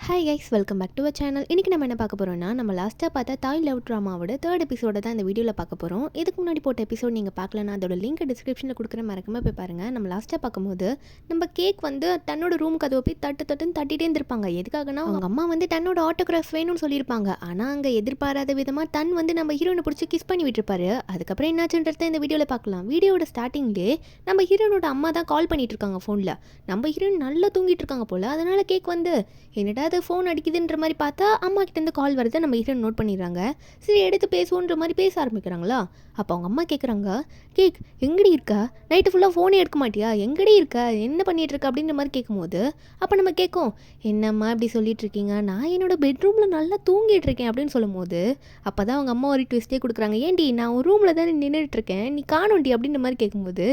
Hi guys, welcome back to our channel. இன்றைக்கி நம்ம என்ன பார்க்க போகிறோம்னா, நம்ம லாஸ்ட்டாக பார்த்தா தாய் லவ் ட்ராமாவோட 3rd எபிசோட தான் இந்த வீடியோவில் பார்க்க போகிறோம். இதுக்கு முன்னாடி போட்ட எபிசோட் நீங்கள் பார்க்கலன்னா அதோட லிங்க் டிஸ்கிரிப்ஷனில் கொடுக்குற மறக்காம போய் பாருங்கள். நம்ம லாஸ்ட்டாக பார்க்கும்போது நம்ம கேக் வந்து தன்னோட ரூம் கதவை போய் தட்டுன்னு தட்டிகிட்டே இருந்திருப்பாங்க. எதுக்காகனா அவங்க அம்மா வந்து தன்னோட ஆட்டோகிராஃப் வேணும்னு சொல்லியிருப்பாங்க. ஆனால் அங்கே எதிர்பாராத விதமாக தன் வந்து நம்ம ஹீரோனை பிடிச்சி கிஸ் பண்ணி விட்டுருப்பாரு. அதுக்கப்புறம் என்னாச்சுன்றத இந்த வீடியோவில் பார்க்கலாம். வீடியோட ஸ்டார்டிங்லேயே நம்ம ஹீரோனோட அம்மா தான் கால் பண்ணிட்டு இருக்காங்க ஃபோனில். நம்ம ஹீரோயின் நல்லா தூங்கிட்டு இருக்காங்க போல். அதனால் கேக் வந்து என்னடா அது ஃபோன் அடிக்குதுன்ற மாதிரி பார்த்தா அம்மா கிட்டேருந்து கால் வருது. நம்ம ஹீரோயின் நோட் பண்ணிடுறாங்க. சரி, எடுத்து பேசுவோன்ற மாதிரி பேச ஆரம்பிக்கிறாங்களா. அப்போ அவங்க அம்மா கேட்குறாங்க, கேக் எங்கடி இருக்கா, நைட்டு ஃபுல்லாக ஃபோனே எடுக்க மாட்டியா, எங்கடி இருக்க, என்ன பண்ணிகிட்டு இருக்க அப்படின்ற மாதிரி கேட்கும்போது அப்போ நம்ம கேட்கும், என்னம்மா இப்படி சொல்லிட்டு இருக்கீங்க, நான் என்னோட பெட்ரூமில் நல்லா தூங்கிட்டு இருக்கேன் அப்படின்னு சொல்லும்போது அப்போ தான் அவங்க அம்மா ஒரு ட்விஸ்ட்டே கொடுக்குறாங்க. ஏன்டி நான் ஒரு ரூமில் தானே நின்றுட்டு இருக்கேன், நீ காணோண்டி அப்படின்ற மாதிரி கேட்கும்போது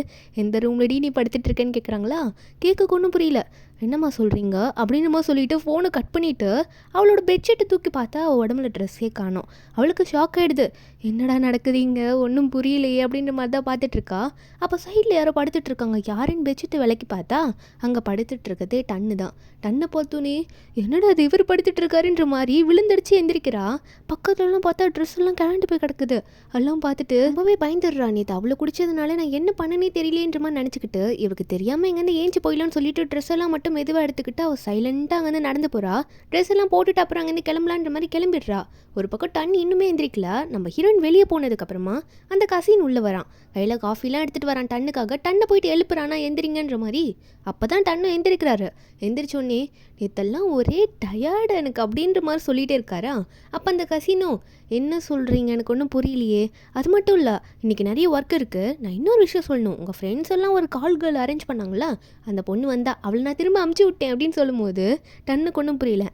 எந்த ரூம்லடி நீ படுத்துட்டு இருக்கேன்னு கேட்குறாங்களா. கேட்க ஒன்றும் புரியல. என்னம்மா சொல்கிறீங்க அப்படின்னுமா சொல்லிட்டு ஃபோனை கட் பண்ணிவிட்டு அவளோட பெட்ஷீட்டை தூக்கி பார்த்தா அவள் உடம்புல ட்ரெஸ்ஸே காணோம். அவளுக்கு ஷாக் ஆகிடுது. என்னடா நடக்குதுங்க, ஒன்றும் புரியலையே அப்படின்ற மாதிரி தான் பார்த்துட்ருக்கா. அப்போ சைடில் யாரோ படுத்துட்ருக்காங்க. யாருன்னு பெட்ஷீட்டை விலக்கி பார்த்தா அங்கே படுத்துட்ருக்கதே டன்னு தான். டன்னை பார்த்தோன்னே என்னடா அது இவர் படுத்துட்ருக்காருன்ற மாதிரி விழுந்தடிச்சு எந்திரிக்கிறா. பக்கத்துலலாம் பார்த்தா ட்ரெஸ் எல்லாம் கிளண்டு போய் கிடக்குது. எல்லாம் பார்த்துட்டு ரொம்பவே பயந்துடுறா. நேற்று அவ்வளோ குடிச்சதுனால நான் என்ன பண்ணனே தெரியலேன்ற மாதிரி நினச்சிக்கிட்டு இவருக்கு தெரியாமல் எங்கேருந்து ஏஞ்சி போயிடலான்னு சொல்லிட்டு ட்ரெஸ் எல்லாம் மட்டும் மெதுவாக எடுத்துக்கிட்டு அவள் சைலண்ட்டாக அங்கேருந்து நடந்து போகிறா. ட்ரெஸ் எல்லாம் போட்டுட்டு அப்புறம் அங்கேருந்து கிளம்பலான்ற மாதிரி கிளம்பிடுறா. ஒரு பக்கம் டன் இன்னுமே எந்திரிக்கல. நம்ம ஹீரோயின் வெளியே போனதுக்கப்புறமா அந்த கசின் உள்ளே வரான். கையில் காஃபிலாம் எடுத்துகிட்டு வரான் டன்னுக்காக. டன்னை போயிட்டு எழுப்புறானா எந்திரிங்கன்ற மாதிரி. அப்போ தான் டன்னு எந்திரிக்கிறாரு. எந்திரிச்சோடனே நேத்தெல்லாம் ஒரே டயர்டு எனக்கு அப்படின்ற மாதிரி சொல்லிகிட்டே இருக்காரா. அப்போ அந்த கசினோ, என்ன சொல்கிறீங்க, எனக்கு ஒன்றும் புரியலையே. அது மட்டும் இல்லை, இன்றைக்கி நிறைய ஒர்க் இருக்குது, நான் இன்னொரு விஷயம் சொல்லணும். உங்கள் ஃப்ரெண்ட்ஸ் எல்லாம் ஒரு கால் கேர்ள் அரேஞ்ச் பண்ணாங்களா, அந்த பொண்ணு வந்தா அவளை நான் திரும்ப அமுச்சு விட்டேன் அப்படின்னு சொல்லும்போது டன்னுக்கு ஒன்றும் புரியல.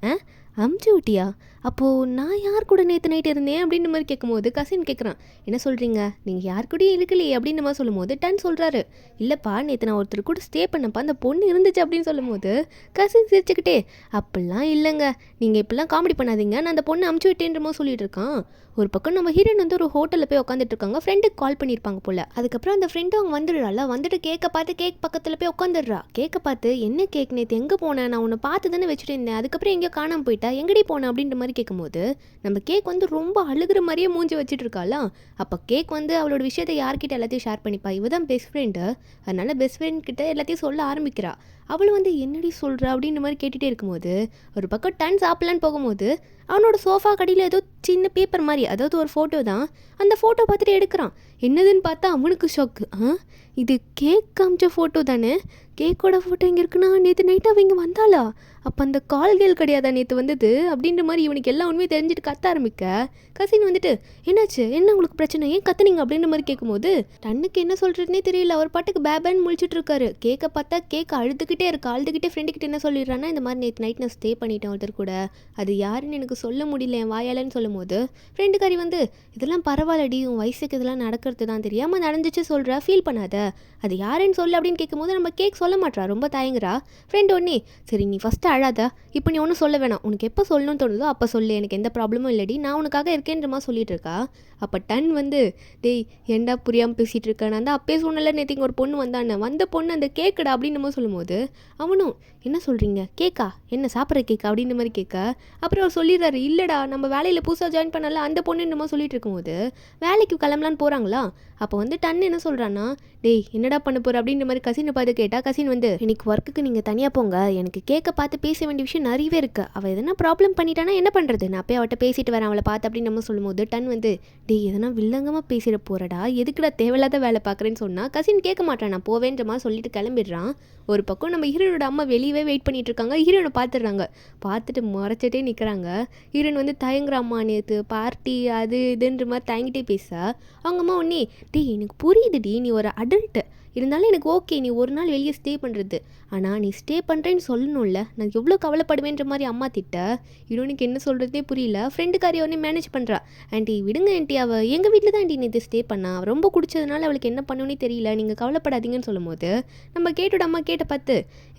அமுச்சு விட்டியா, அப்போது நான் யார் கூட நேற்று நைட்டு இருந்தேன் அப்படின்ற மாதிரி கேட்கும்போது கசின் கேட்குறான், என்ன சொல்கிறீங்க, நீங்கள் யார் கூடயும் இருக்கலையே அப்படின்ற மாதிரி சொல்லும்போது டன் சொல்கிறாரு, இல்லைப்பா நேற்று நான் ஒருத்தர் கூட ஸ்டே பண்ணப்பா, அந்த பொண்ணு இருந்துச்சு அப்படின்னு சொல்லும்போது கசின் சிரிச்சுக்கிட்டே, அப்படிலாம் இல்லைங்க, நீங்கள் இப்படிலாம் காமெடி பண்ணாதீங்க, நான் அந்த பொண்ணு அமுச்சு விட்டேன்ற மாதிரி சொல்லிட்டு இருக்கான். ஒரு பக்கம் நம்ம ஹீரோயின் வந்து ஒரு ஹோட்டலில் போய் உட்காந்துட்டு இருக்காங்க. ஃப்ரெண்டுக்கு கால் பண்ணியிருப்பாங்க போல். அதுக்கப்புறம் அந்த ஃப்ரெண்டு அவங்க வந்துடுறாள். வந்துட்டு கேக்கை பார்த்து கேக் பக்கத்தில் போய் உட்காந்துடுறா. கேக்கை பார்த்து, என்ன கேக் நேற்று எங்கே போனேன், நான் உன்னை பார்த்து தானே வச்சுட்டு இருந்தேன், அதுக்கப்புறம் எங்கேயோ காணாமல் போயிட்டா, எங்கடி போனேன் அப்படின்ற மாதிரி கேட்கும்போது நம்ம கேக் வந்து ரொம்ப அழுகிற மாதிரியே மூஞ்சி வச்சுட்டு இருக்காளா. அப்போ கேக் வந்து அவளோட விஷயத்தை யார்கிட்ட எல்லாத்தையும் ஷேர் பண்ணிப்பா. இவ தான் பெஸ்ட் ஃப்ரெண்டு, அதனால பெஸ்ட் ஃப்ரெண்ட் கிட்ட எல்லாத்தையும் சொல்ல ஆரம்பிக்கிறா. அவள் வந்து என்னடி சொல்கிறா அப்படின்ற மாதிரி கேட்டுகிட்டே இருக்கும்போது ஒரு பக்கம் டன் சாப்பிட்லான்னு போகும்போது அவனோட சோஃபா கடியில் ஏதோ சின்ன பேப்பர் மாதிரி, அதாவது ஒரு ஃபோட்டோ தான், அந்த ஃபோட்டோ பார்த்துட்டு எடுக்கிறான். என்னதுன்னு பார்த்தா அவனுக்கு ஷாக்கு. இது கேக் காமிச்ச ஃபோட்டோ தானே, கேக்கோட ஃபோட்டோ இங்கே இருக்குன்னா நேற்று நைட்டு அவள் இங்கே வந்தாளா, அப்போ அந்த கால்கள் கிடையாதா நேற்று வந்தது அப்படின்ற மாதிரி இவனுக்கு எல்லாம் உண்மையை தெரிஞ்சுட்டு கத்த ஆரம்பிக்க கசின் வந்துட்டு, என்னாச்சு, என்ன உங்களுக்கு பிரச்சனை, ஏன் கத்துனீங்க அப்படின்ற மாதிரி கேட்கும்போது டன்னுக்கு என்ன சொல்கிறதுனே தெரியல. அவர் பாட்டுக்கு பேபேன்னு முழிச்சிட்டு இருக்காரு. கேக்கை பார்த்தா கேக் அழுதுகிட்டே இருக்கா. அழுதுகிட்டே ஃப்ரெண்டுக்கிட்ட என்ன சொல்லிடுறான்னா, இந்த மாதிரி நேற்று நைட் நான் ஸ்டே பண்ணிட்டேன் ஒருத்தர் கூட, அது யாருன்னு எனக்கு சொல்ல முடியல என் வாயாலன்னு சொல்லும்போது ஃப்ரெண்டுக்காரி வந்து, இதெல்லாம் பரவாயில்லடி, உன் வயசுக்கு இதெல்லாம் நடக்கிறது தான், தெரியாமல் நடந்துச்சு சொல்கிற, ஃபீல் பண்ணாத, அது யாருன்னு சொல்லு அப்படின்னு கேட்கும்போது நம்ம கேக் சொல்ல மாட்டா, ரொம்ப தயங்குறா. ஃப்ரெண்ட் ஒன்னே, சரி நீ ஃபஸ்ட்டு அழாத, இப்போ நீ ஒன்றும் சொல்ல வேணாம், உனக்கு எப்போ சொல்லணும்னு தோணுதோ அப்போ சொல்லு, எனக்கு எந்த ப்ராப்ளமும் இல்லடி, நான் உனக்காக இருக்கேன்ற மாதிரி சொல்லிட்டு இருக்கா. அப்போ டன் வந்து, டேய் ஏண்டா புரியாமல் பேசிகிட்டு இருக்கேன், நான் தான் அப்பே சொன்னல நேற்று இங்கே ஒரு பொண்ணு வந்தானே, வந்த பொண்ணு அந்த கேக்குடா அப்படின்னு நம்ம சொல்லும்போது அவனும், என்ன சொல்கிறீங்க, கேக்கா, என்ன சாப்பிட்ற கேக்கா அப்படின்ற மாதிரி கேட்க. அப்புறம் அவர் சொல்லிடுறாரு, இல்லைடா நம்ம வேலையில் புதுசாக ஜாயின் பண்ணல அந்த பொண்ணு என்னமோ சொல்லிட்டு இருக்கும்போது வேலைக்கு கிளம்பலான்னு போகிறாங்களா. அப்போ வந்து டன் என்ன சொல்கிறான்னா, டேய் என்னடா பண்ண போகிற அப்படின்ற மாதிரி கசினை பார்த்து கேட்டால் கசின் வந்து, இன்னைக்கு ஒர்க்குக்கு நீங்கள் தனியாக போங்க, எனக்கு கேட்க பார்த்து பேச வேண்டிய விஷயம் நிறையவே இருக்குது, அவள் எதனா ப்ராப்ளம் பண்ணிட்டானா என்ன பண்ணுறது, நான் போய் அவட்ட பேசிட்டு வரேன் அவளை பார்த்து அப்படின்னு நம்ம சொல்லும்போது டன் வந்து, டேய் எதனா வில்லங்கமாக பேசிட போகிறடா, எதுக்குடா தேவையில்லாத வேலை பார்க்குறேன்னு சொன்னால் கசின் கேட்க மாட்டான், நான் போவேன்ற மாதிரி சொல்லிட்டு கிளம்பிடுறான். ஒரு பக்கம் நம்ம ஹீரோனோட அம்மா வெளியவே வெயிட் பண்ணிட்டு இருக்காங்க. ஹீரோனை பார்த்துடுறாங்க. பார்த்துட்டு முறைச்சிட்டே நிற்கிறாங்க. ஹீரோன் வந்து தயங்குறாம்மா, நேற்று பார்ட்டி அது இதுன்ற மாதிரி தயங்கிட்டே பேச அவங்க அம்மா ஒன்னே, டேய் எனக்கு புரியுதுடி, நீ ஒரு அடல்ட்டு, இருந்தாலும் எனக்கு ஓகே நீ ஒரு நாள் வெளியே ஸ்டே பண்ணுறது, ஆனால் நீ ஸ்டே பண்ணுறேன்னு சொல்லணும்ல, நான் எவ்வளோ கவலைப்படுவேன்ற மாதிரி அம்மா திட்ட. ஹீரோனுக்கு என்ன சொல்கிறதே புரியல. ஃப்ரெண்டுக்காரி ஒன்றே மேனேஜ் பண்ணுறா, ஆண்டி விடுங்க ஆண்டி, அவள் எங்கள் வீட்டில் தான் ஆண்டி நேற்று ஸ்டே பண்ணா, ரொம்ப குடிச்சதுனால அவளுக்கு என்ன பண்ணுன்னே தெரியல, நீங்கள் கவலைப்படாதீங்கன்னு சொல்லும்போது நம்ம கேட்டோட அம்மா கேட்ட பார்த்து,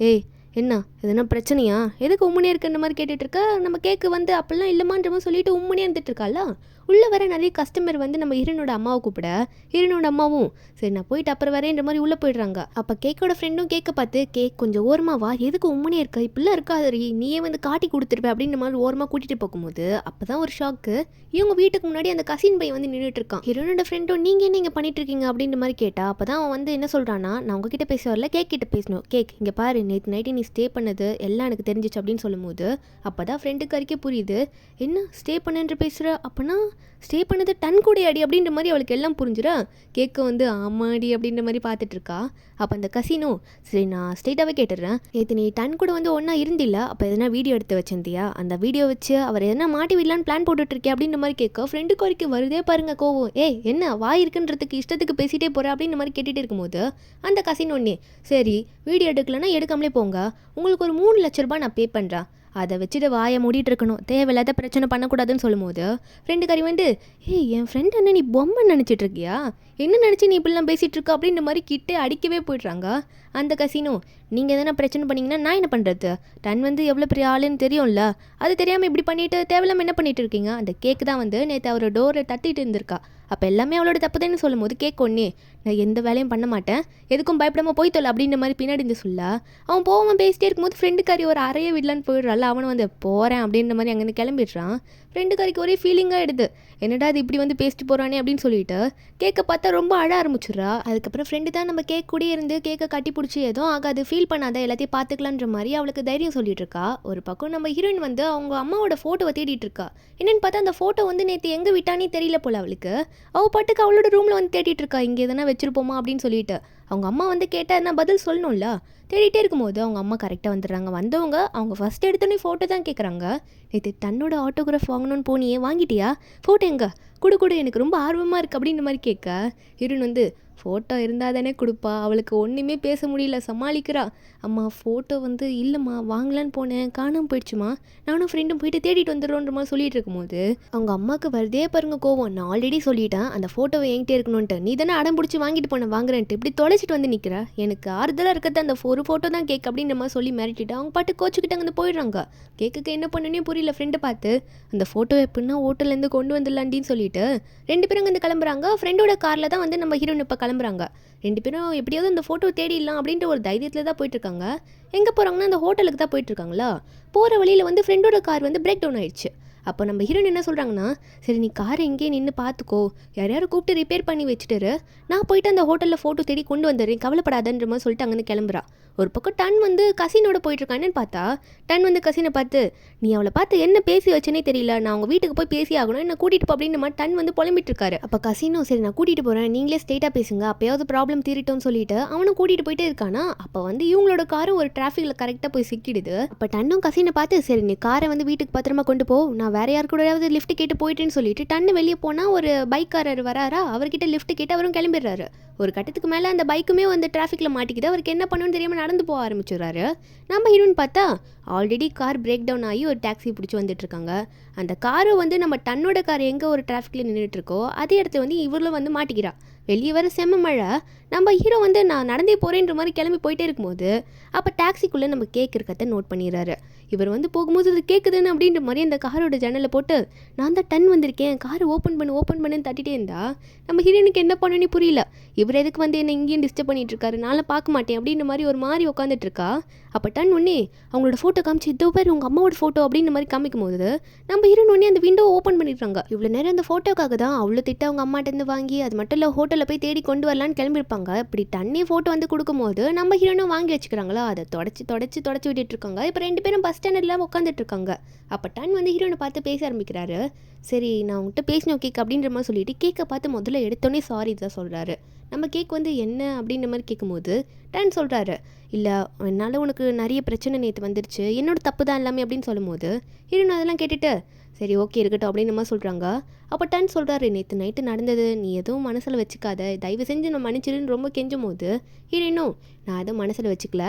ஏய் என்ன எதுனா பிரச்சனையா, எதுக்கு உம்முனே இருக்குன்ற மாதிரி கேட்டுட்டு இருக்க. நம்ம கேக்கு வந்து அப்படிலாம் இல்லைமான்ற மாதிரி சொல்லிட்டு உம்முனே இருந்துட்டு இருக்காளா. உள்ளே வர நிறைய கஸ்டமர் வந்து நம்ம ஹீரோனோட அம்மாவை கூப்பிட ஹீரோனோட அம்மாவும் சரி நான் போயிட்டு அப்புறம் வரேன்ற மாதிரி உள்ளே போயிடுறாங்க. அப்போ கேக்கோட ஃப்ரெண்டும் கேட்க பார்த்து கேக் கொஞ்சம் ஓரமாக வா, எதுக்கு உண்மையே இருக்கா, இப்படிலாம் இருக்காதரி, நீயே வந்து காட்டி கொடுத்துருப்ப அப்படின்ற மாதிரி ஓரமாக கூட்டிகிட்டு போகும்போது அப்போ தான் ஒரு ஷாக்கு. இவங்க வீட்டுக்கு முன்னாடி அந்த கசின் பையன் வந்து நின்றுட்டு இருக்கான். ஹீரோனோட ஃப்ரெண்டும் நீங்கள் என்ன இங்கே பண்ணிட்டு இருக்கீங்க அப்படின்ற மாதிரி கேட்டா அப்போ தான் அவன் வந்து என்ன சொல்கிறான்னா, நான் உங்ககிட்ட பேச வரல, கேக் கிட்ட பேசணும். கேக் இங்கே பாரு, நேற்று நைட்டு நீ ஸ்டே பண்ணது எல்லாம் எனக்கு தெரிஞ்சிச்சு அப்படின்னு சொல்லும்போது அப்போ தான் ஃப்ரெண்டுக்கு அறிக்கை புரியுது. என்ன ஸ்டே பண்ணுன்ற பேசுகிற, அப்போனா ஸ்டே பண்ணது டன் கூட அடி அப்படின்ற மாதிரி அவளுக்கு எல்லாம் புரிஞ்சிடா. கேட்க வந்து ஆமாடி அப்படின்ற மாதிரி பார்த்துட்டு இருக்கா. அப்போ அந்த கசினோ சரி நான் ஸ்ட்ரெயிட்டாகவே கேட்டுடுறேன், நேற்று நீ டன் கூட வந்து ஒன்றா இருந்தில்ல, அப்போ எதனா வீடியோ எடுத்து வச்சிருந்தியா, அந்த வீடியோ வச்சு அவர் எதனா மாட்டி விடலான்னு பிளான் போட்டுட்ருக்கே அப்படின்ற மாதிரி கேட்க ஃப்ரெண்டுக்கு வரைக்கும் வருதே பாருங்க கோவம். என்ன வாய் இருக்குன்றதுக்கு இஷ்டத்துக்கு பேசிகிட்டே போகிற அப்படின்ற மாதிரி கேட்டுகிட்டே இருக்கும்போது அந்த கசின் ஒன்றே சரி வீடியோ எடுக்கலன்னா எடுக்காமலே போங்க, உங்களுக்கு ஒரு 3 லட்ச ரூபாய் நான் பே பண்ணுறேன், அதை வச்சுட்டு வாயை மூடிட்டு இருக்கணும், தேவையில்லாத பிரச்சனை பண்ணக்கூடாதுன்னு சொல்லும்போது ஃப்ரெண்டுக்காரி வந்து என் ஃப்ரெண்ட் என்ன நீ பொம்மை நினச்சிட்டு இருக்கியா, என்ன நினச்சி நீ இப்படிலாம் பேசிகிட்டு இருக்க அப்படின்ற மாதிரி கிட்டே அடிக்கவே போய்ட்றாங்க. அந்த கசினோ நீங்கள் எதனா பிரச்சனை பண்ணிங்கன்னா நான் என்ன பண்ணுறது, டன் வந்து எவ்வளோ பெரிய ஆளுன்னு தெரியும்ல, அது தெரியாமல் இப்படி பண்ணிவிட்டு தேவையில்லாமல் என்ன பண்ணிட்டு இருக்கீங்க. அந்த கேக்கு தான் வந்து நேற்று அவர் டோரை தட்டிட்டு இருந்திருக்கா, அப்போ எல்லாமே அவளோட தப்புதான்னு சொல்லும் போது கேக் ஒன்றே நான் எந்த வேலையும் பண்ண மாட்டேன், எதுக்கும் பயப்படாமல் போய் தொல்ல அப்படின்ற மாதிரி பின்னாடி இருந்து சொல்ல அவன் போகாமல் பேசிட்டே இருக்கும்போது ஃப்ரெண்டுக்காரி ஒரு அறைய விடலான்னு போயிடுறாள். அவனை வந்து போகிறேன் அப்படின்ற மாதிரி அங்கேருந்து கிளம்பிடுறான். ஃப்ரெண்டுக்காரிக்கு ஒரே ஃபீலிங்காக எடுது, என்னடா அது இப்படி வந்து பேசிட்டு போகிறானே அப்படின்னு சொல்லிட்டு கேக்கை பார்த்தா ரொம்ப அழ ஆரம்பிச்சிடுறா. அதுக்கப்புறம் ஃப்ரெண்டு தான் நம்ம கேக் கூடயே இருந்து கேக்கை கட்டி பிடிச்சி எதுவும் ஆகாது ஃபீல் பண்ணாத எல்லாத்தையும் பார்த்துக்கலான்ற மாதிரி அவளுக்கு தைரியம் சொல்லிட்டு இருக்கா. ஒரு பக்கம் நம்ம ஹீரோயின் வந்து அவங்க அம்மாவோட ஃபோட்டோவை தேடிட்டு இருக்கா. என்னென்னு பார்த்தா அந்த ஃபோட்டோ வந்து நேற்று எங்கே விட்டானே தெரியல போல் அவளுக்கு. அவள் பாட்டுக்கு அவளோட ரூமில் வந்து தேடிட்டு இருக்கா, இங்கே எதனா வச்சிருப்போமா அப்படின்னு சொல்லிட்டு. அவங்க அம்மா வந்து கேட்டால் என்ன பதில் சொல்லணும்ல. தேடிட்டே இருக்கும்போது அவங்க அம்மா கரெக்டாக வந்துடுறாங்க. வந்தவங்க அவங்க ஃபஸ்ட் எடுத்தோடனே ஃபோட்டோ தான் கேட்குறாங்க. நேற்று தன்னோட ஆட்டோகிராஃப் வாங்கணும்னு போனியே, வாங்கிட்டியா, ஃபோட்டோ எங்கே கொடு எனக்கு ரொம்ப ஆர்வமாக இருக்குது அப்படின்ற மாதிரி கேட்க ஹீரோயின் வந்து ஃபோட்டோ இருந்தால் தானே கொடுப்பா, அவளுக்கு ஒன்றுமே பேச முடியல சமாளிக்கிறா. அம்மா ஃபோட்டோ வந்து இல்லைம்மா வாங்கலான்னு போனேன் காணாமல் போயிடுச்சுமா, நானும் ஃப்ரெண்டும் போயிட்டு தேடிட்டு வந்துடுறோன்ற மாதிரி சொல்லிட்டு இருக்கும்போது அவங்க அம்மாவுக்கு வருதே பாருங்க கோவம். நான் ஆல்ரெடி சொல்லிட்டேன் அந்த ஃபோட்டோவை என்கிட்ட இருக்கணும்ன்ட்டு, நீ தானே அடம் பிடிச்சி வாங்கிட்டு போனேன் வாங்குறேன்ட்டு இப்படி தொலைச்சிட்டு வந்து நிற்கிற, எனக்கு ஆறுதலாக இருக்கிறது அந்த ஒரு ஃபோட்டோ தான் கேக் அப்படின்ற மாதிரி சொல்லி மிரட்டிட்டு அவங்க பாட்டு கோச்சுக்கிட்டு அங்கே போயிடுறாங்க. கேக்குக்கு என்ன பண்ணுன்னே புரியல. ஃப்ரெண்டை பார்த்து அந்த ஃபோட்டோ எப்படின்னா ஹோட்டல்லேருந்து கொண்டு வந்துடலாண்டின்னு சொல்லிட்டு 2 பேரும் வந்து கிளம்புறாங்க. ஃப்ரெண்டோட காரில் தான் வந்து நம்ம ஹீரோயின் இப்போ கிளம்புறாங்க. 2 பேரும் எப்படியாவது அந்த ஃபோட்டோ தேடிடலாம் அப்படின்ற ஒரு தைரியத்தில் தான் போயிட்டுருக்காங்க. எங்கே போகிறாங்கன்னா அந்த ஹோட்டலுக்கு தான் போயிட்டுருக்காங்களா. போகிற வழியில் வந்து ஃப்ரெண்டோட கார் வந்து பிரேக் டவுன் ஆயிடுச்சு. அப்போ நம்ம ஹீரோயின் என்ன சொல்கிறாங்கன்னா, சரி நீ காரை எங்கேயே நின்று பார்த்துக்கோ, யாரையாரும் கூப்பிட்டு ரிப்பேர் பண்ணி வச்சுட்டு நான் போயிட்டு அந்த ஹோட்டலில் ஃபோட்டோ தேடி கொண்டு வந்துடுறேன் கவலைப்படாதன்ற மாதிரி சொல்லிட்டு அங்கேருந்து கிளம்புறா. ஒரு பக்கம் டன் வந்து கசினோட போயிட்டுருக்கான்னு பார்த்தா டன் வந்து கசினை பார்த்து நீ அவளை பார்த்து என்ன பேசி வச்சனே தெரியல, நான் அவங்க வீட்டுக்கு போய் பேசி ஆகணும், என்ன கூட்டிகிட்டு போ அப்படின்ற மாதிரி டன் வந்து புலம்பிட்டு இருக்காரு. அப்போ கசினோ சரி நான் கூட்டிகிட்டு போகிறேன், நீங்களே ஸ்ட்ரெயிட்டாக பேசுங்க, அப்போயாவது ப்ராப்ளம் தீரிட்டோன்னு சொல்லிட்டு அவனும் கூட்டிகிட்டு போயிட்டே இருக்கானா. அப்போ வந்து இவங்களோட காரும் ஒரு டிராஃபிக்கில் கரெக்டாக போய் சிக்கிடுது. அப்போ டன்னும் கசினை பார்த்து சரி நீ காரை வந்து வீட்டுக்கு பத்திரமா கொண்டு போ, நான் வேற யாரு கூடயாவது லிஃப்ட் கேட்டு போயிட்டேன்னு சொல்லிட்டு டன்னு வெளியே போனால் ஒரு பைக்காரர் வராரா, அவர்கிட்ட லிஃப்ட் கேட்டு அவரும் கிளம்பிடுறாரு. ஒரு கட்டத்துக்கு மேலே அந்த பைக்குமே வந்து டிராஃபிக்கில் மாட்டிக்கிது. அவருக்கு என்ன பண்ணணும்னு தெரியாமல் நடந்து போக ஆரம்பிச்சிடுறாரு. நம்ம ஹீரோன்னு பார்த்தா ஆல்ரெடி கார் பிரேக் டவுன் ஆகி ஒரு டாக்ஸி பிடிச்சி வந்துட்டுருக்காங்க. அந்த காரும் வந்து நம்ம டன்னோட கார் எங்கே ஒரு டிராஃபிக்கில் நின்றுட்டுருக்கோ அதே இடத்துல வந்து இவர்களும் வந்து மாட்டிக்கிறா. வெளியே வர செம்ம மழை. நம்ம ஹீரோ வந்து நான் நடந்தே போகிறேன்ற மாதிரி கிளம்பி போயிட்டே இருக்கும்போது அப்போ டாக்ஸிக்குள்ளே நம்ம கேக் இருக்கிறத நோட் பண்ணிடுறாரு. இவர் வந்து போகும்போது அது கேட்குதுன்னு அப்படின்ற மாதிரி அந்த காரோட ஜன்னலை போட்டு நான் தான் டன் வந்திருக்கேன், காரை ஓப்பன் பண்ணுன்னு தட்டிகிட்டே இருந்தா நம்ம ஹீரோனுக்கு என்ன பண்ணணும்னு புரியல. இவர் எதுக்கு வந்து என்ன இங்கேயும் டிஸ்டர்ப் பண்ணிட்டு இருக்காரு, நானும் பார்க்க மாட்டேன் அப்படின்ற மாதிரி ஒரு மாதிரி உட்காந்துட்டு இருக்கா. அப்போ டன் ஒன்னே அவங்களோட ஃபோட்டோ காமிச்சு இதோ பேர் உங்கள் அம்மாவோட ஃபோட்டோ அப்படின்ற மாதிரி காமிக்கும் போது நம்ம ஹீரோன் ஒன்னே அந்த விண்டோ ஓப்பன் பண்ணிடுறாங்க. இவ்வளோ நேரம் அந்த ஃபோட்டோக்காக தான் அவ்வளோ திட்ட அவங்க அம்மாட்டேருந்து வாங்கி அது மட்டும் இல்லை ஹோட்டலில் போய் தேடி கொண்டு வரலான்னு கிளம்பியிருப்பாங்க. இப்படி டன்னே ஃபோட்டோ வந்து கொடுக்கும்போது நம்ம ஹீரோனும் வாங்கி வச்சுக்கிறாங்களா, அதை தொடச்சி விட்டுட்டு இருக்காங்க. இப்போ 2 பேரும் பஸ் ஸ்டாண்டில் உட்காந்துட்டு இருக்காங்க. அப்போ டன் வந்து ஹீரோனை பார்த்து பேச ஆரம்பிக்கிறாரு. சரி நான் உங்கள்கிட்ட பேசினோம் கேக் அப்படின்ற மாதிரி சொல்லிட்டு கேக்கை பார்த்து முதல்ல எடுத்தோன்னே சாரி தான் சொல்கிறாரு. நம்ம கேக் வந்து என்ன அப்படின்ற மாதிரி கேட்கும்போது டன் சொல்கிறாரு இல்லை என்னால் உனக்கு நிறைய பிரச்சனை நேற்று வந்துருச்சு, என்னோட தப்பு தான் எல்லாமே அப்படின்னு சொல்லும்போது ஹீரோன் அதெல்லாம் கேட்டுட்டு சரி ஓகே இருக்கட்டும் அப்படின்னு மாதிரி சொல்கிறாங்க. அப்போ டன் சொல்கிறாரு நேற்று நைட்டு நடந்தது நீ எதுவும் மனசில் வச்சுக்காத, தயவு செஞ்சு நான் மன்னிச்சிருன்னு ரொம்ப கெஞ்சும் போது ஹீரோனும் நான் எதுவும் மனசில் வச்சுக்கல,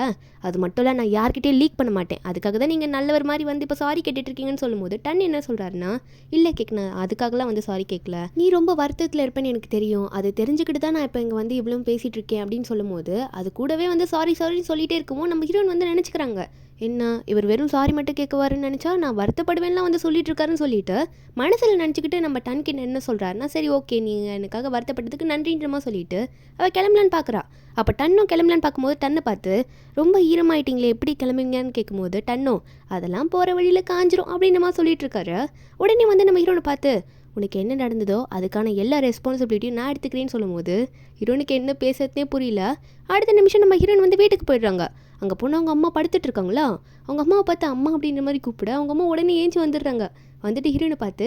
அது மட்டும் இல்லை நான் யார்கிட்டே லீக் பண்ண மாட்டேன், அதுக்காக தான் நீங்கள் நல்லவர் மாதிரி வந்து இப்போ சாரி கேட்டுட்டு இருக்கீங்கன்னு சொல்லும்போது டன் என்ன சொல்கிறாருன்னா இல்லை கேக் நான் அதுக்காகலாம் வந்து சாரி கேட்கல, நீ ரொம்ப வருத்தத்தில் இருப்பேன்னு எனக்கு தெரியும், அது தெரிஞ்சுக்கிட்டு தான் நான் இப்போ இங்கே வந்து இவ்வளோ பேசிகிட்டு இருக்கேன் அப்படின்னு சொல்லும்போது அது கூட கூடவே வந்து சாரி சாரின்னு சொல்லிகிட்டே இருக்கவும் நம்ம ஹீரோயின் வந்து நினச்சிக்கிறாங்க, என்ன இவர் வெறும் சாரி மட்டும் கேட்குவாருன்னு நினச்சா நான் வருத்தப்படுவேன்லாம் வந்து சொல்லிட்டு இருக்காருன்னு சொல்லிட்டு மனசில் நினச்சிக்கிட்டு நம்ம டன்கின் என்ன சொல்கிறாருன்னா, சரி ஓகே நீங்கள் எனக்காக வருத்தப்பட்டதுக்கு நன்றின்றமா சொல்லிட்டு அவள் கிளம்பலான்னு பார்க்குறா. அப்போ டன்னும் கிளம்பலான்னு பார்க்கும்போது டன்னை பார்த்து ரொம்ப ஈரமாயிட்டீங்களே எப்படி கிளம்புங்கன்னு கேட்கும்போது டன்னும் அதெல்லாம் போகிற வழியில் காஞ்சிரும் அப்படின்ற மாதிரி சொல்லிட்டு இருக்காரு. உடனே வந்து நம்ம ஹீரோனை பார்த்து உனக்கு என்ன நடந்ததோ அதுக்கான எல்லா ரெஸ்பான்சிபிலிட்டியும் நான் எடுத்துக்கிறேன்னு சொல்லும்போது ஹீரோனுக்கு என்ன பேசுறதுனே புரியல. அடுத்த நிமிஷம் நம்ம ஹீரோயின் வந்து வீட்டுக்கு போயிடுறாங்க. அங்கே போனால் அவங்க அம்மா படுத்துட்டு இருக்காங்களா, அவங்க அம்மாவை பார்த்து அம்மா அப்படின்ற மாதிரி கூப்பிட அவங்க அம்மா உடனே ஏஞ்சி வந்துடுறாங்க. வந்துட்டு ஹீரோனை பார்த்து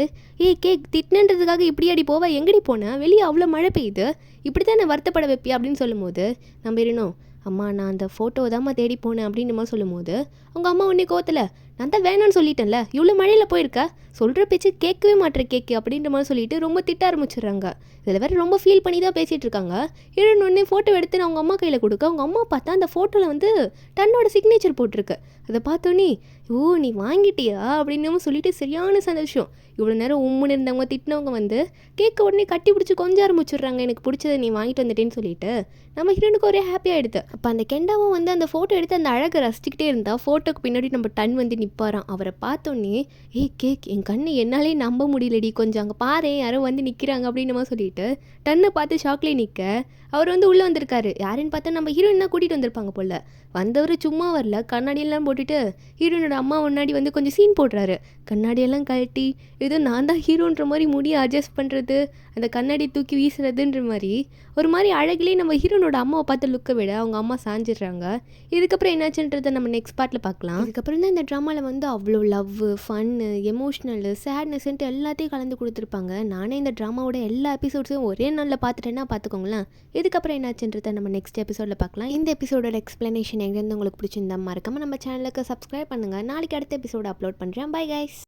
கேக் திட்டினன்றதுக்காக இப்படி அடி போவ எங்கடி போனேன், வெளியே அவ்வளோ மழை பெய்யுது, இப்படி தான் நான் வருத்தப்பட வைப்பியா அப்படின்னு சொல்லும்போது நம்ம ஹீரோனும் அம்மா நான் அந்த ஃபோட்டோ தாம்மா தேடி போனேன் அப்படின்ற மாதிரி சொல்லும்போது அவங்க அம்மா ஒன்றே கோவத்தில் நான் தான் வேணான்னு சொல்லிட்டேன்ல, இவ்வளோ மழையில் போயிருக்க, சொல்கிற பேச்சு கேட்கவே மாட்டேற கேக்கு அப்படின்ற மாதிரி சொல்லிட்டு ரொம்ப திட்ட ஆரம்பிச்சிடுறாங்க. இதில் வேறு ரொம்ப ஃபீல் பண்ணி தான் பேசிகிட்டு இருக்காங்க. ஹீரோயின் ஒன்றே ஃபோட்டோ எடுத்து நான் அவங்க அம்மா கையில் கொடுக்க அவங்க அம்மா பார்த்தா அந்த ஃபோட்டோவில் வந்து டன்னோட சிக்னேச்சர் போட்டிருக்கு. அதை பார்த்தோன்னே ஓ நீ வாங்கிட்டியா அப்படின்னு சொல்லிட்டு சரியான சந்தோஷம். இவ்வளோ நேரம் உம்முன்னு இருந்தவங்க திட்டினவங்க வந்து கேட்க உடனே கட்டி பிடிச்சி கொஞ்சம் ஆரம்பிச்சிடுறாங்க, எனக்கு பிடிச்சதை நீ வாங்கிட்டு வந்துட்டேன்னு சொல்லிட்டு நம்ம ஹீரோனுக்கு ஒரே ஹாப்பியாக எடுத்து. அப்போ அந்த கெண்டாவும் வந்து அந்த ஃபோட்டோ எடுத்து அந்த அழகை ரசிச்சுக்கிட்டே இருந்தால் ஃபோட்டோக்கு பின்னாடி நம்ம டன் வந்து நிற்பாராம். அவரை பார்த்தோன்னே கேக் என் கண்ணு என்னாலே நம்ப முடியலடி, கொஞ்சம் அங்கே பாரு யாரோ வந்து நிற்கிறாங்க அப்படின்னு நம்ம சொல்லிட்டு டன்னை பார்த்து ஷாக்லேயே நிற்க அவர் வந்து உள்ளே வந்திருக்காரு. யாருன்னு பார்த்தா நம்ம ஹீரோயின் தான் கூட்டிகிட்டு வந்திருப்பாங்க போல். வந்தவர் சும்மா வரல, கண்ணாடியெல்லாம் போட்டுட்டு ஹீரோனோட அம்மா முன்னாடி வந்து கொஞ்சம் சீன் போடுறாரு. கண்ணாடியெல்லாம் கழட்டி ஏதோ நான் தான் ஹீரோன்ற மாதிரி முடியை அட்ஜஸ்ட் பண்ணுறது, அந்த கண்ணாடி தூக்கி வீசுறதுன்ற மாதிரி ஒரு மாதிரி அழகிலே நம்ம ஹீரோனோட அம்மாவை பார்த்து லுக்கை விட அவங்க அம்மா சாஞ்சிடுறாங்க. இதுக்கப்புறம் என்னாச்சுன்றதை நம்ம நெக்ஸ்ட் பார்ட்டில் பார்க்கலாம். இதுக்கப்புறம் தான் இந்த ட்ராமாவில் வந்து அவ்வளோ லவ், ஃபன்னு, எமோஷ்னல், சேட்னஸ்ன்ட்டு எல்லாத்தையும் கலந்து கொடுத்துருப்பாங்க. நானே இந்த ட்ராமாவோட எல்லா எபிசோட்ஸையும் ஒரே நாளில் பார்த்துட்டேன்னா பார்த்துக்கோங்களேன். இதுக்கப்புறம் என்னாச்சுன்றதை நம்ம நெக்ஸ்ட் எபிசோடில் பார்க்கலாம். இந்த எபிசோடோட எக்ஸ்ப்ளனேஷன் எங்கேருந்து உங்களுக்கு பிடிச்சிருந்தா மறக்காமல் நம்ம சேனலுக்கு சப்ஸ்கிரைப் பண்ணுங்கள். நாளைக்கு அடுத்த எபிசோடு அப்லோட் பண்ணுறேன். Bye guys.